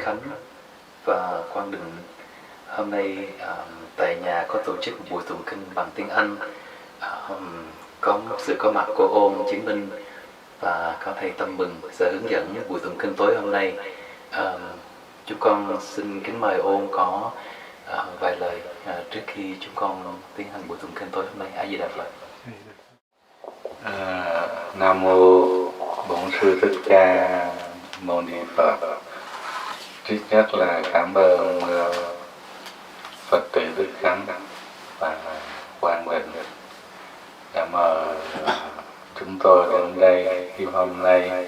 Khánh và Quang Định. Hôm nay tại nhà có tổ chức một buổi tụng kinh bằng tiếng Anh. Có sự có mặt của Ôn Chiến Minh và có thầy Tâm Mừng sẽ hướng dẫn buổi tụng kinh tối hôm nay. Chúng con xin kính mời Ôn có vài lời trước khi chúng con tiến hành buổi tụng kinh tối hôm nay. A Di Đà Phật. Nam mô Bổn Sư Thích Ca Mâu Ni Phật. Trước nhất là cảm ơn Phật tử Đức Khánh và Quang Định đã mời chúng tôi đến đây khi hôm nay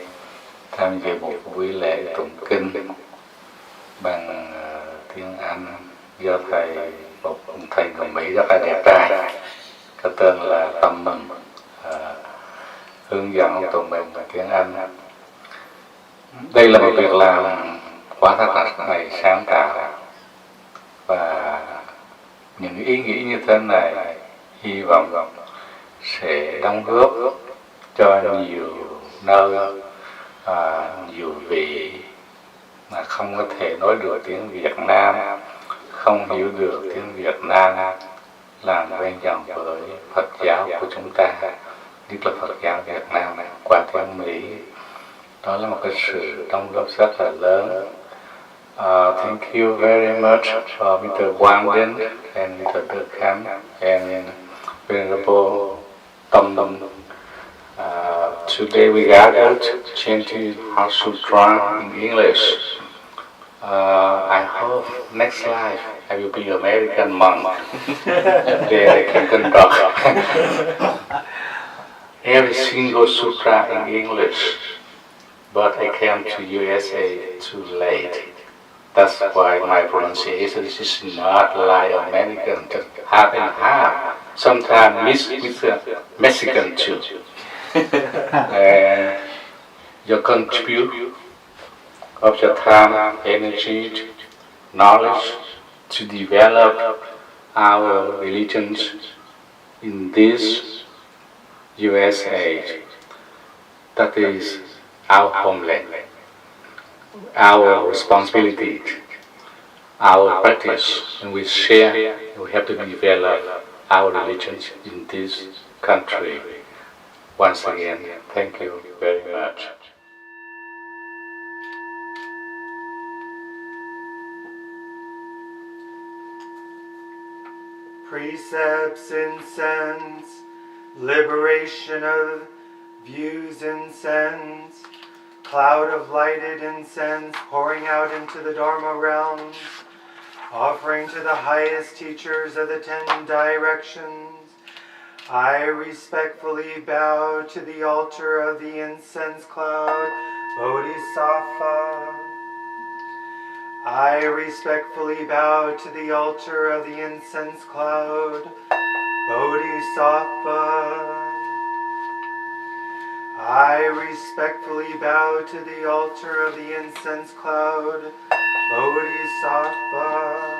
tham dự một buổi lễ tụng kinh bằng tiếng Anh do một thầy người Mỹ rất là đẹp trai, có tên là Tâm Mừng, hướng dẫn tụng mình bằng tiếng Anh. Đây là một việc làm quá thật sáng tạo, và những ý nghĩ như thế này hy vọng sẽ đóng góp cho nhiều nơi, nhiều vị mà không có thể nói được tiếng Việt Nam, không hiểu được tiếng Việt Nam, làm quen dần với Phật giáo của chúng ta, nhất là Phật giáo Việt Nam qua tiếng Mỹ. Đó là một cái sự đóng góp rất là lớn. Thank you very much for Mr. Quang Định and Mr. Đức Khánh and Venerable Tâm Mừng. Today we gathered to chant Heart Sutra in English. I hope next life I will be an American monk. There I can conduct every single sutra in English. But I came to USA too late. That's why my pronunciation is not like American, just half and half. Sometimes mixed with Mexican too. And your contribute of your time, energy, knowledge to develop our religions in this USA. That is our homeland, our responsibility, our practice, and we share, we have to develop our religions in this country. Once again, thank you very much. Precepts in sense, liberation of views in sense, cloud of lighted incense pouring out into the Dharma realms, offering to the highest teachers of the 10 directions. I respectfully bow to the altar of the incense cloud, Bodhisattva. I respectfully bow to the altar of the incense cloud, Bodhisattva. I respectfully bow to the altar of the incense cloud, Bodhisattva.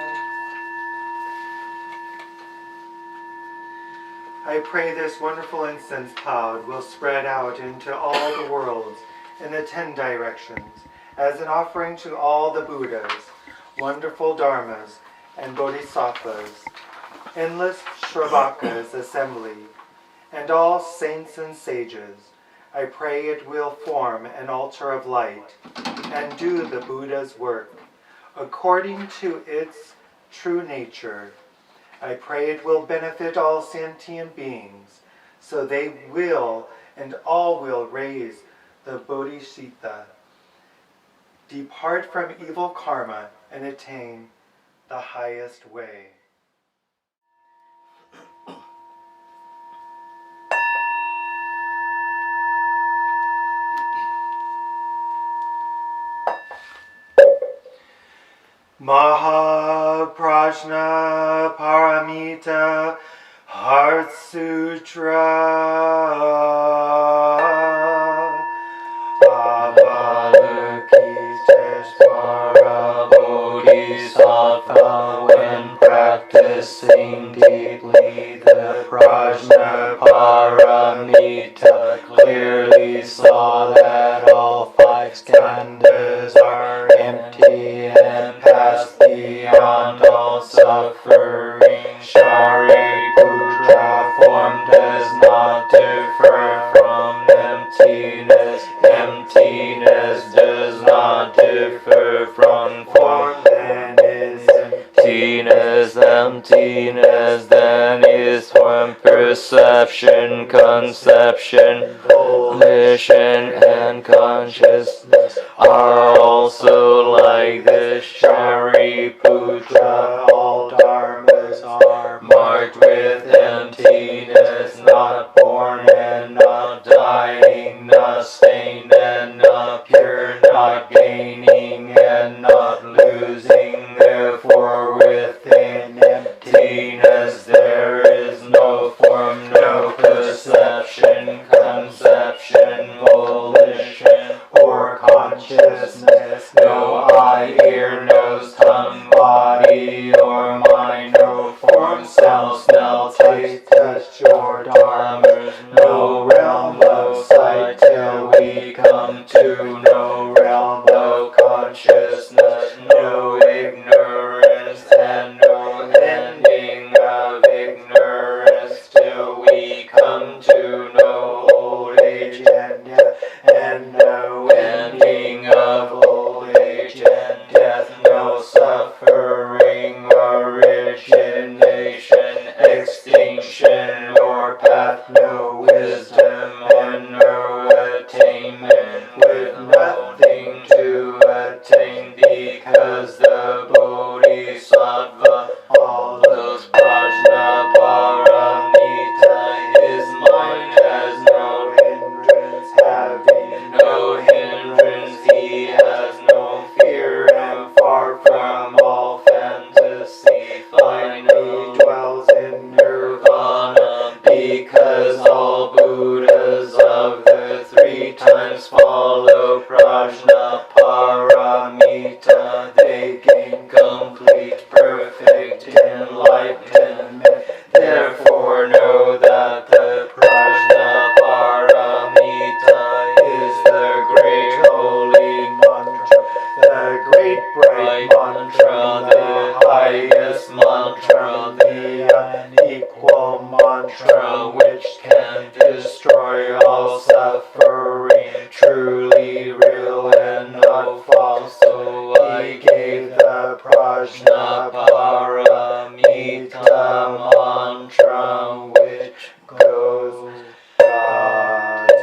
I pray this wonderful incense cloud will spread out into all the worlds in the 10 directions as an offering to all the Buddhas, wonderful Dharmas, and Bodhisattvas, endless Shravakas assembly, and all saints and sages. I pray it will form an altar of light and do the Buddha's work according to its true nature. I pray it will benefit all sentient beings, so they will and all will raise the Bodhisattva, depart from evil karma, and attain the highest way. Mahaprajna Paramita Heart Sutra Avalokiteshvara Bodhisattva, when practicing deeply the Prajna Paramita, clearly saw that all 5 skandhas are empty then is form, perception, conception, volition, and consciousness are also like this. Shariputra, all dharmas are marked with emptiness, not born and not dying, not stained and not pure, not gaining and not losing. Therefore within emptiness there is no form, no perception, conception, volition, or consciousness, no eye, ear, nose, tongue, body, or mind, no form, sound, smell, taste, touch, or dharmas, no realm of sight till we come to no realm of consciousness, no ignorance and no ending of ignorance till we come to no old age and death, and no ending of old age and death, no suffering, origination, extinction, or path, no wisdom and no attainment, with nothing to attain, because the Bodhisattva, all those prajna paramita, his mind has no hindrance, having no hindrance, he has no fear, and far from all fantasy, finally dwells in nirvana, because all Buddhas of the 3 times follow prajna paramita, they gain complete, perfect enlightenment. Therefore know that the prajna paramita is the great holy mantra, the great bright mantra, the highest mantra, the unequal mantra, which can destroy all suffering, truly real and not false. So I gave the prajna paramita mantra, which goes Gate,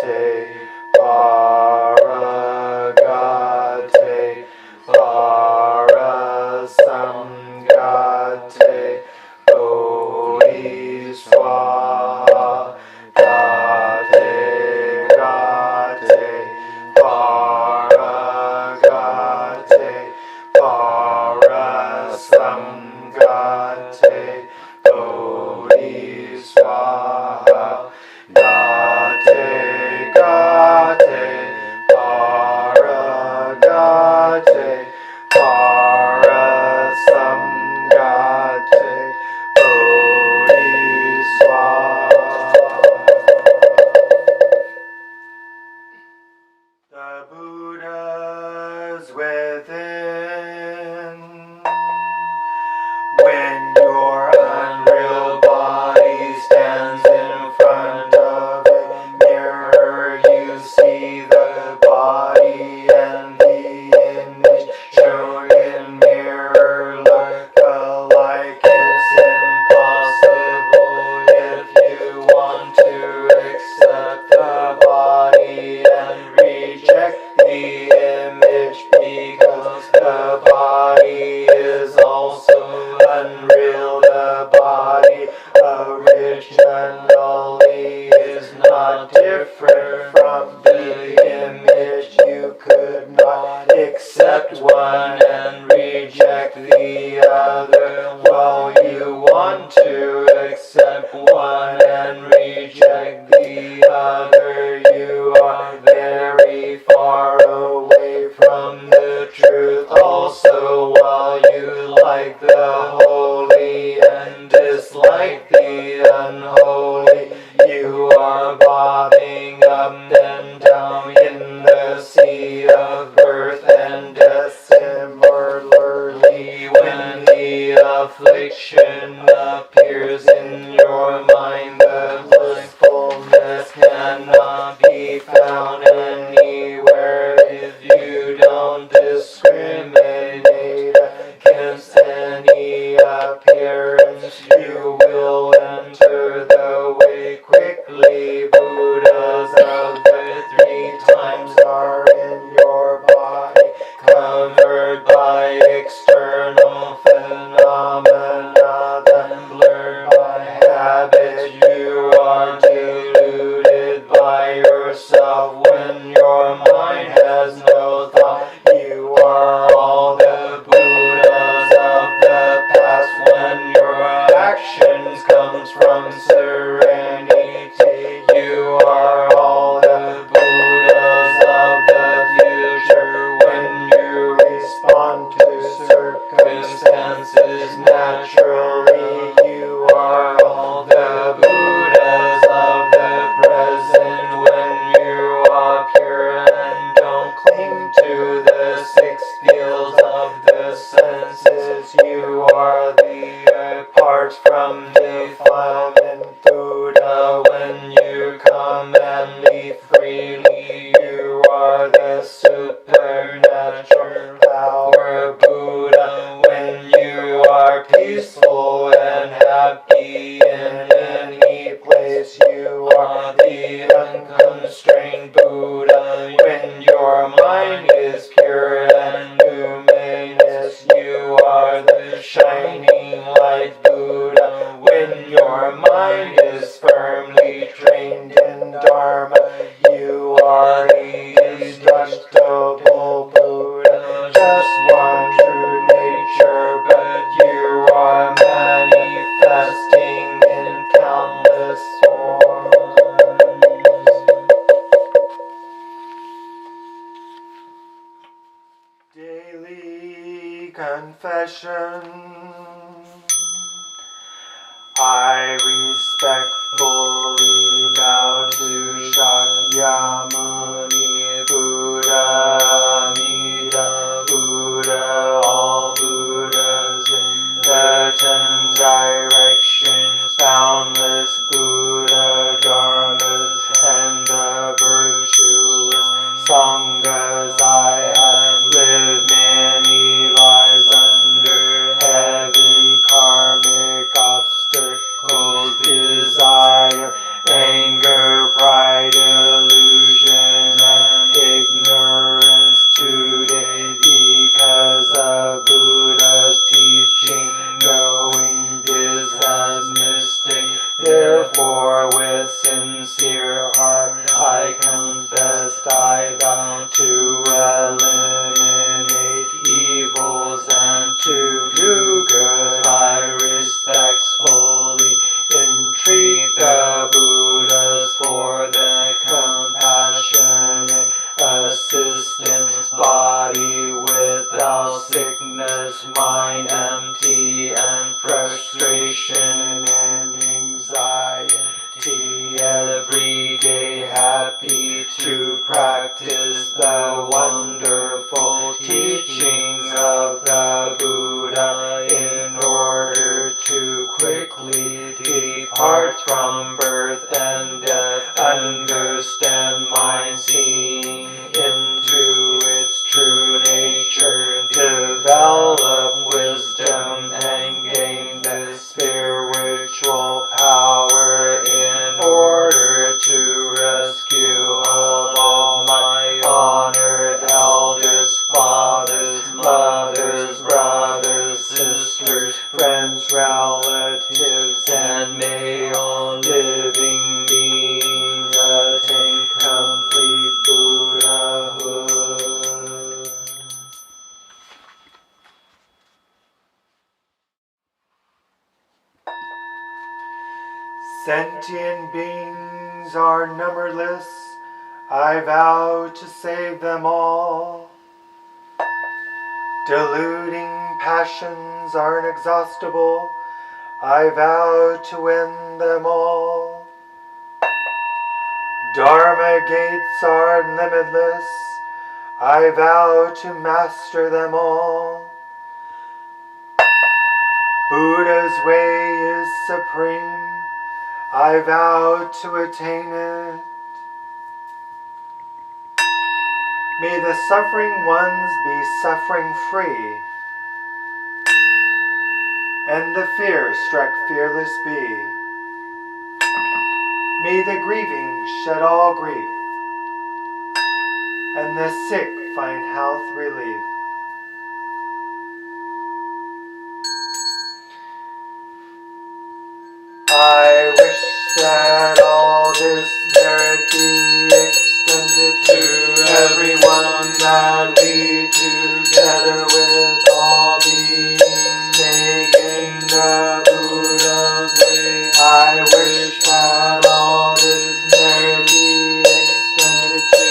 Gate, Paragate, Parasamgate, Bodhiswaha, Gate, Gate, Paragate, Parasamgate, Bodhiswaha, Gate, Gate, Paragate, Parasamgate, Bodhiswaha. The Buddhas within. When your unreal body stands in front of a mirror, you see the body and the image shown in mirror look alike. It's impossible if you want to accept the body and reject the image, because the body is also unreal. The body originally is not different from the image. You could not accept one and reject the other. While you want to accept one and reject the other, you are very far away from the truth. Also, while you like the holy and dislike the unholy, you are bobbing up and down in the sea of birth and death. Similarly, when the affliction appears in your mind, the blissfulness cannot be found anywhere if you don't discriminate against any appearance, you will enter the way quickly. Buddhas of the three times are in your body, covered by external phenomena, then blurred by habit. You are deluded by yourself when your mind has no thought. You are all the Buddhas of the past when your actions comes from serenity. You are all the Buddhas of the future when you respond to circumstances naturally. You are all the Buddhas of the present when you are pure and don't cling to the six fields of the senses. You are the apart from defilement Buddha when you come and leave freely. You are the supernatural power Buddha when you are peaceful and happy in any place. You are the unconstrained Buddha when your mind is pure and luminous. You are the shining light Buddha when your mind is firmly trained in Dharma. You are the indestructible Buddha, just one true nature, but you are manifesting in countless forms. Daily confession. I respectfully bow to Shakyamuni Buddha, Amida Buddha, all Buddhas in the 10 directions, boundless Buddha Dharmas, and the virtuous Sanghas. I have lived many lives under heavy karmic obstacles, desire, anger, pride, illusion, and ignorance. Today, because of Buddha's teaching, knowing is as mistake. Therefore, with sincere heart, I confess, I vow to eliminate evils and to do good. I respectfully entreat the Buddhas for the compassionate assistance, body without sickness, mind empty and frustration and anxiety. Every day happy to practice the wonderful teachings of the Buddha in order to quickly depart from birth and death, understand mind seeing into its true nature, develop wisdom and gain the spiritual power in order to rescue all my honored elders, fathers, mothers, brothers, sisters, friends, relatives, and may all living beings attain complete Buddhahood. Sentient beings are numberless. I vow to save them all. Deluding passions are inexhaustible. I vow to end them all. Dharma gates are limitless. I vow to master them all. Buddha's way is supreme. I vow to attain it. May the suffering ones be suffering free, and the fear struck fearless be. May the grieving shed all grief, and the sick find health relief. I wish that all this merit be extended to everyone, that we together with all beings may gain the Buddha's way. I wish that all this merit be extended to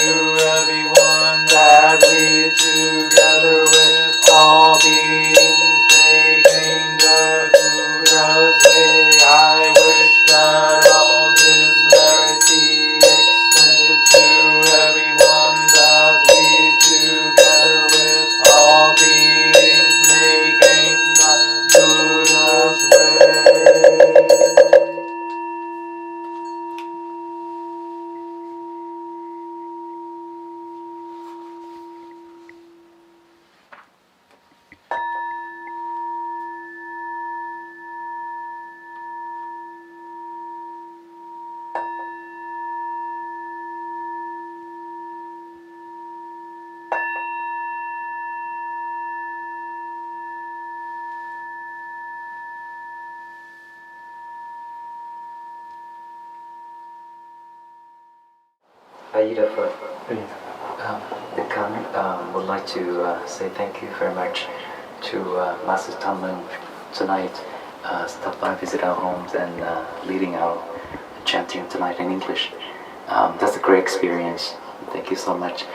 everyone, that we together with all beings may gain the Buddha's way. I wish that all this merit be extended to everyone, that we together with all beings may gain the Buddha's way. Aida Phật. The Khan would like to say thank you very much to Master Tanlung tonight, stop by, visit our homes, and leading our chanting tonight in English. That's a great experience. Thank you so much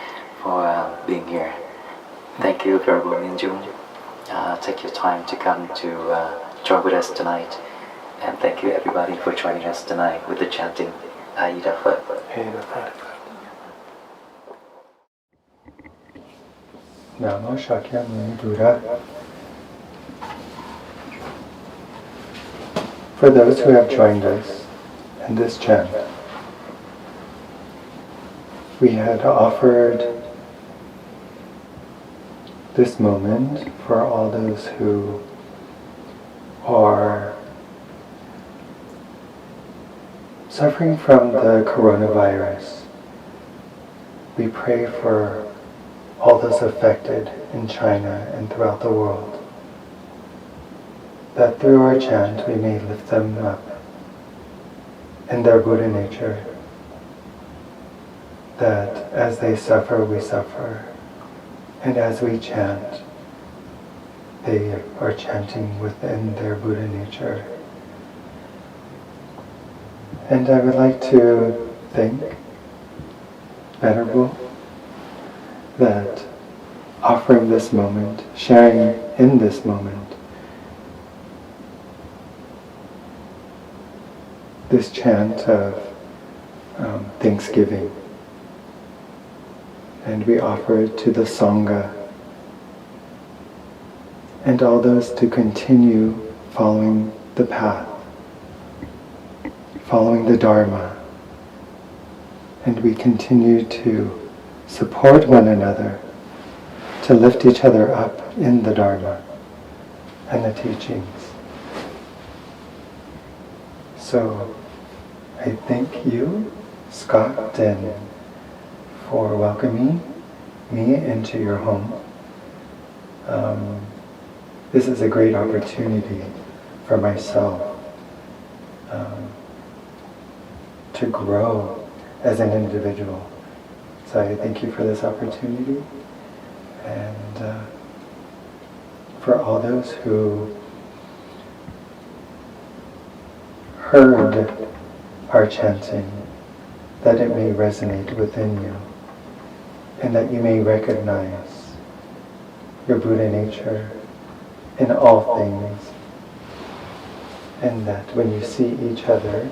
for being here. Thank you, Venerable Minjung. Take your time to come to join with us tonight. And thank you everybody for joining us tonight with the chanting Aida Phật. Namo Shakyamuni Buddha. For those who have joined us in this chant, we had offered this moment for all those who are suffering from the coronavirus. We pray for all those affected in China and throughout the world, that through our chant we may lift them up in their Buddha nature, that as they suffer, we suffer, and as we chant, they are chanting within their Buddha nature. And I would like to thank Venerable that offering this moment, sharing in this moment, this chant of thanksgiving. And we offer it to the Sangha and all those to continue following the path, following the Dharma. And we continue to support one another, to lift each other up in the Dharma and the teachings. So I thank you, Scott, and for welcoming me into your home. This is a great opportunity for myself to grow as an individual. So I thank you for this opportunity, and for all those who heard our chanting, that it may resonate within you, and that you may recognize your Buddha nature in all things, and that when you see each other,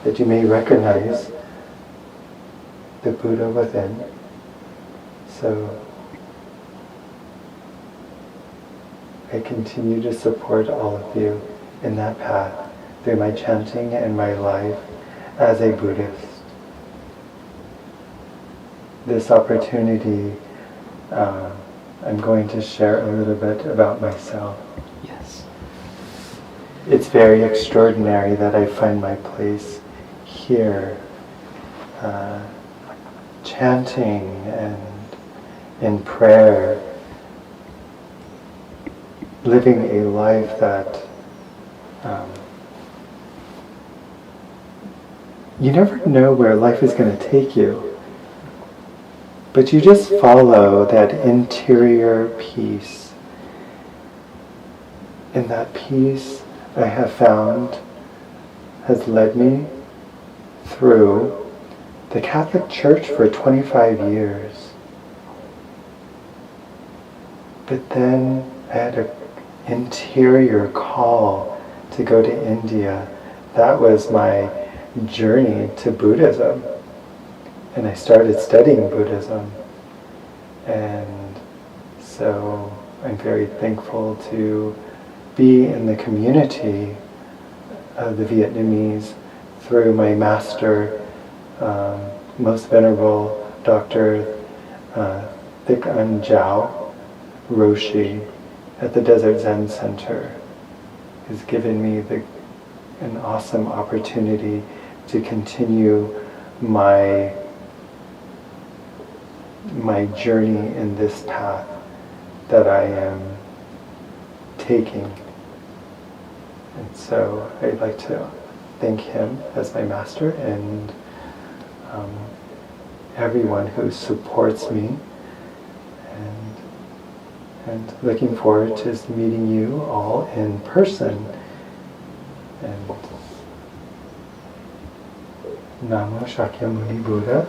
that you may recognize the Buddha within. So I continue to support all of you in that path through my chanting and my life as a Buddhist. This opportunity, I'm going to share a little bit about myself. Yes. it's very extraordinary that I find my place here, chanting and in prayer, living a life that you never know where life is going to take you, but you just follow that interior peace. And that peace I have found has led me through the Catholic Church for 25 years. But then I had an interior call to go to India. That was my journey to Buddhism. And I started studying Buddhism. And so I'm very thankful to be in the community of the Vietnamese through my master, Most Venerable Dr. Thich An Giao Roshi at the Desert Zen Center has given me an awesome opportunity to continue my journey in this path that I am taking. And so I'd like to thank him as my master and everyone who supports me, and looking forward to meeting you all in person. And Namo Shakyamuni Buddha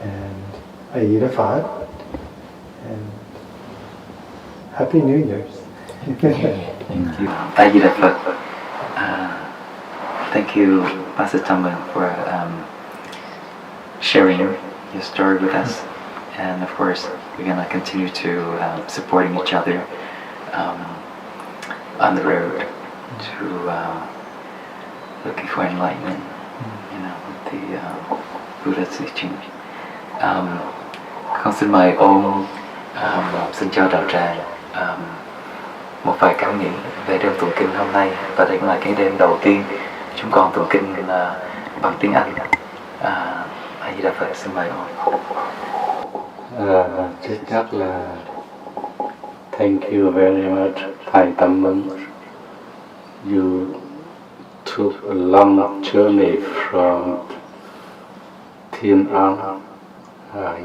and Aida Phật and Happy New Year's. Thank you. Aida Phật. Thank you, Pastor Tamban, for sharing your story with us. And of course, we're going to continue to supporting each other on the road to looking for enlightenment, with the Buddha's teaching. Con xin mời ông xin chào đạo tràng một vài cảm nghĩ về đêm tụng kinh hôm nay, và đây cũng là cái đêm đầu tiên chúng con tụng kinh bằng tiếng Anh. A Di Đà Phật, xin mời ông. Trước nhất là thank you very much, Thầy Tâm Mừng. You took a long journey from Thiên An,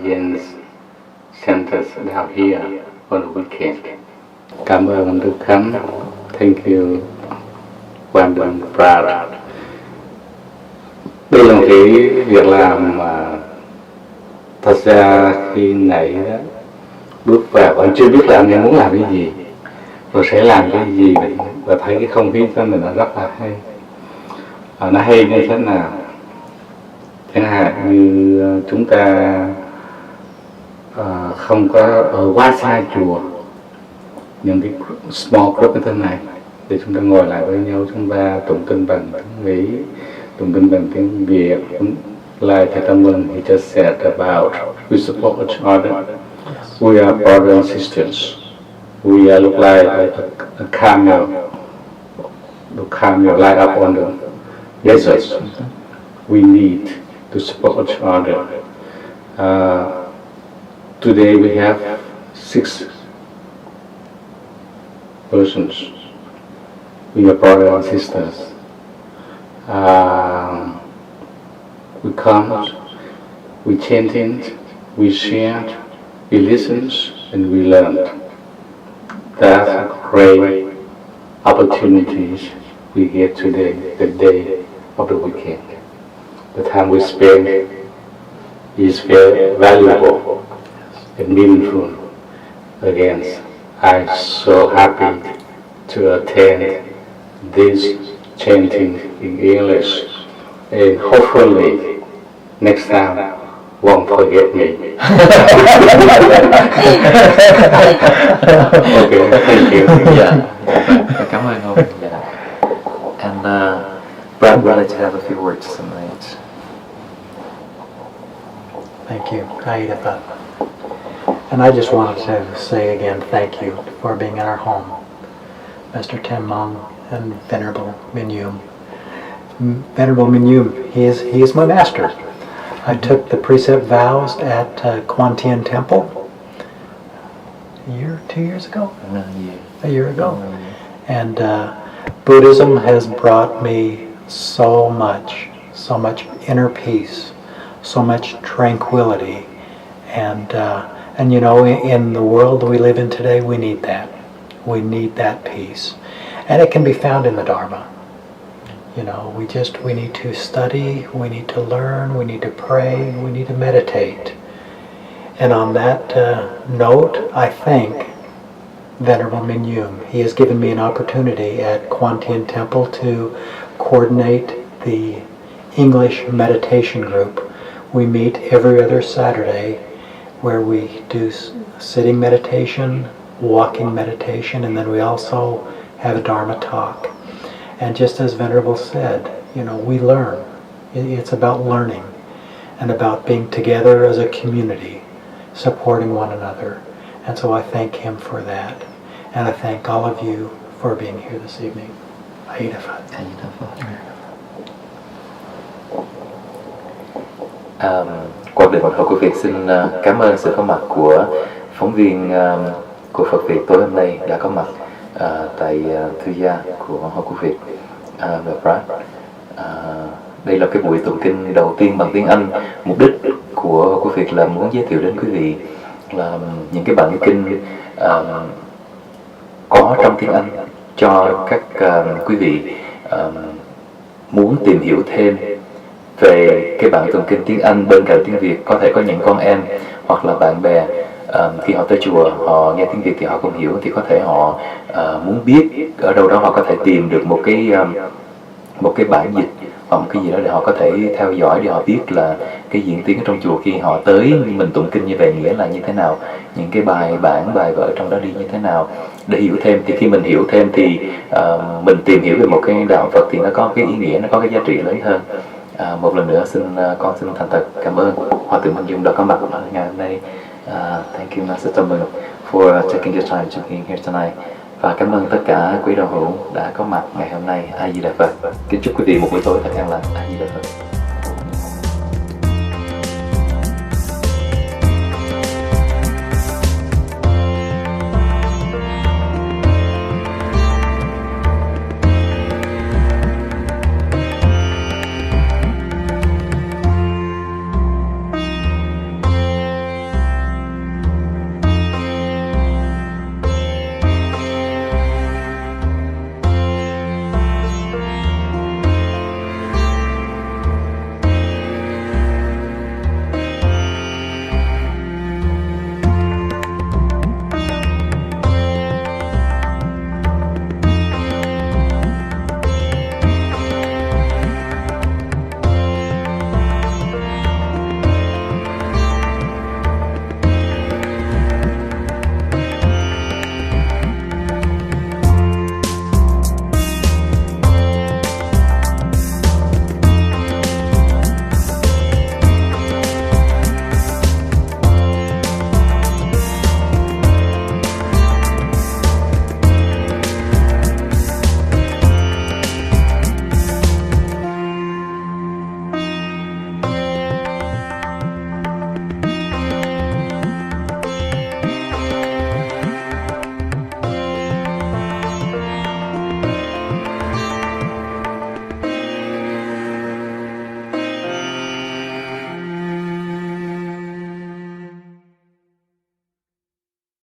Yen's centers down here on the weekend. Cảm ơn Đức Khánh. Thank you, Quan Đường Brad. Đây là một cái việc làm mà thật ra khi nãy đó bước vào còn chưa biết là anh em muốn làm cái gì, rồi sẽ làm cái gì, và thấy cái không khí cho mình nó rất là hay. Nó hay như thế nào? Chẳng hạn như chúng ta không có ở quá xa chùa, những cái small group như thế này, để chúng ta ngồi lại với nhau, chúng ta tụng kinh bằng tiếng Mỹ, tụng kinh bằng tiếng Việt. Like Thầy Tâm Mừng, he just said about we support each other. We are brothers and sisters. We look like a camel. The camel light up on the desert. We need to support each other. Today we have 6 persons. We are brothers and sisters. We come, we chanted, we shared, we listened, and we learned. That's great opportunities we get today, the day of the weekend. The time we spend is very valuable and meaningful. Again, I'm so happy to attend this chanting in English, and hopefully next time won't forget me. Okay, thank you. Yeah. Cảm ơn ông. Yeah. And Brad would like to have a few words tonight. Thank you, Aida Phật. And I just wanted to say again, thank you for being in our home. Mr. Tim Mung and Venerable Minyum. Venerable Minyum, he is my master. I took the precept vows at Quan Tien Temple a year, 2 years ago? A year ago. And Buddhism has brought me so much inner peace, so much tranquility, and you know, in the world we live in today, we need that. We need that peace, and it can be found in the Dharma. You know, we need to study, we need to learn, we need to pray, we need to meditate. And on that note, I thank Venerable Minyum. He has given me an opportunity at Quan Tien Temple to coordinate the English meditation group. We meet every other Saturday where we do sitting meditation, walking meditation, and then we also have a Dharma talk. And just as Venerable said, you know, we learn. It's about learning and about being together as a community, supporting one another. And so I thank him for that. And I thank all of you for being here this evening. A-di-đà Phật. Quang Đình Hội của Việt xin cảm ơn sự có mặt của phóng viên của Phật Việt tối hôm nay đã có mặt tại thư gia của Hội của Việt và Brad. Đây là cái buổi tụng kinh đầu tiên bằng tiếng Anh. Mục đích của Việt là muốn giới thiệu đến quý vị là những cái bản kinh có trong tiếng Anh cho các quý vị muốn tìm hiểu thêm về cái bản tụng kinh tiếng Anh bên cạnh tiếng Việt. Có thể có những con em hoặc là bạn bè khi họ tới chùa, họ nghe tiếng Việt thì họ không hiểu, thì có thể họ muốn biết ở đâu đó họ có thể tìm được một cái bản dịch hoặc một cái gì đó để họ có thể theo dõi, để họ biết là cái diễn tiến ở trong chùa khi họ tới mình tụng kinh như vậy nghĩa là như thế nào, những cái bài bản bài vở trong đó đi như thế nào, để hiểu thêm. Thì khi mình hiểu thêm thì mình tìm hiểu về một cái đạo Phật thì nó có cái ý nghĩa, nó có cái giá trị lớn hơn. Một lần nữa con xin thành thật cảm ơn Hòa thượng Minh Dung đã có mặt ngày hôm nay. Thank you Master Tamil for taking your time to be here tonight. Và cảm ơn tất cả quý đạo hữu đã có mặt ngày hôm nay. A Di Đà Phật. Kính chúc quý vị một buổi tối thật an lành. A Di Đà Phật.